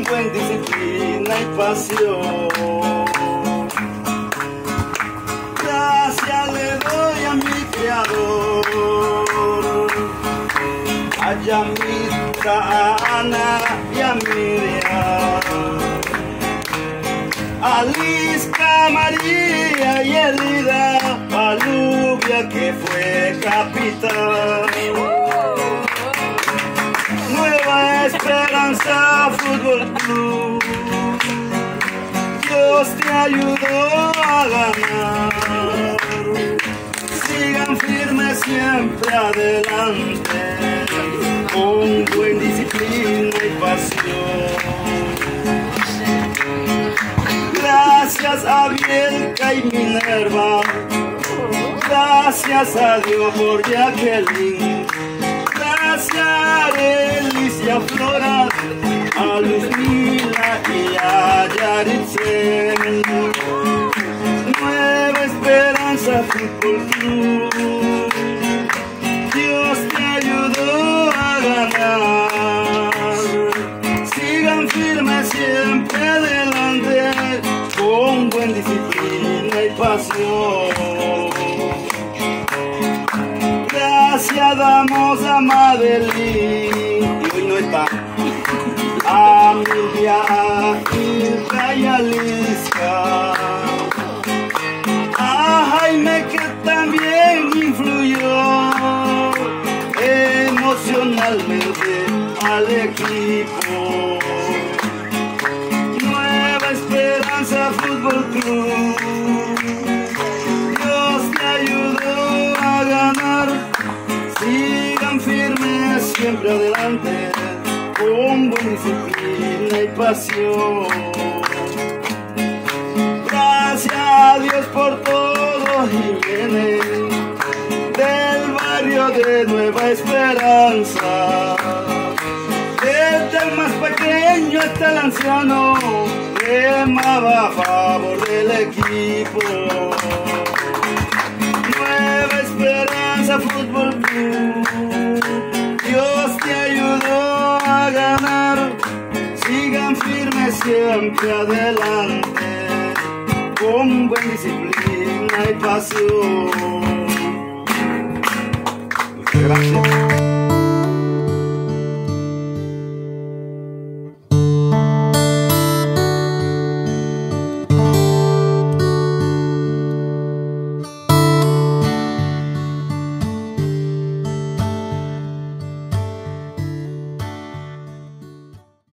buen disciplina y pasión. Gracias le doy a mi creador, a Yamitra, a Ana y a Miriam, a Lisca, María y Elida, a Lubia que fue capitán. Nueva Esperanza Fútbol Club, Dios te ayudó a ganar. Sigan firmes siempre adelante, con buena disciplina y pasión. Gracias a Bielka y Minerva, gracias a Dios por Jacqueline, gracias a Arelis y a Flora, a Luzmila y a Yaritzel. Nueva Esperanza Fútbol Club, Dios te ayudó a ganar. Sigan firmes siempre adelante, con buena disciplina y pasión. Gracias damos a Madeline, y hoy no está, a Milvia, a Hilda y a Lisca, a Jaime que también influyó emocionalmente al equipo. Nueva Esperanza Fútbol Club, Dios te ayudó a ganar. Sigan firmes siempre adelante, con buena disciplina y pasión. Gracias a Dios por todo y viene del barrio de Nueva Esperanza. Desde el más pequeño hasta el anciano, remaba a favor del equipo. Nueva Esperanza Fútbol Club, Dios te ayudó a ganar. Sigan firmes siempre adelante, con buena disciplina y pasión. Muchas gracias.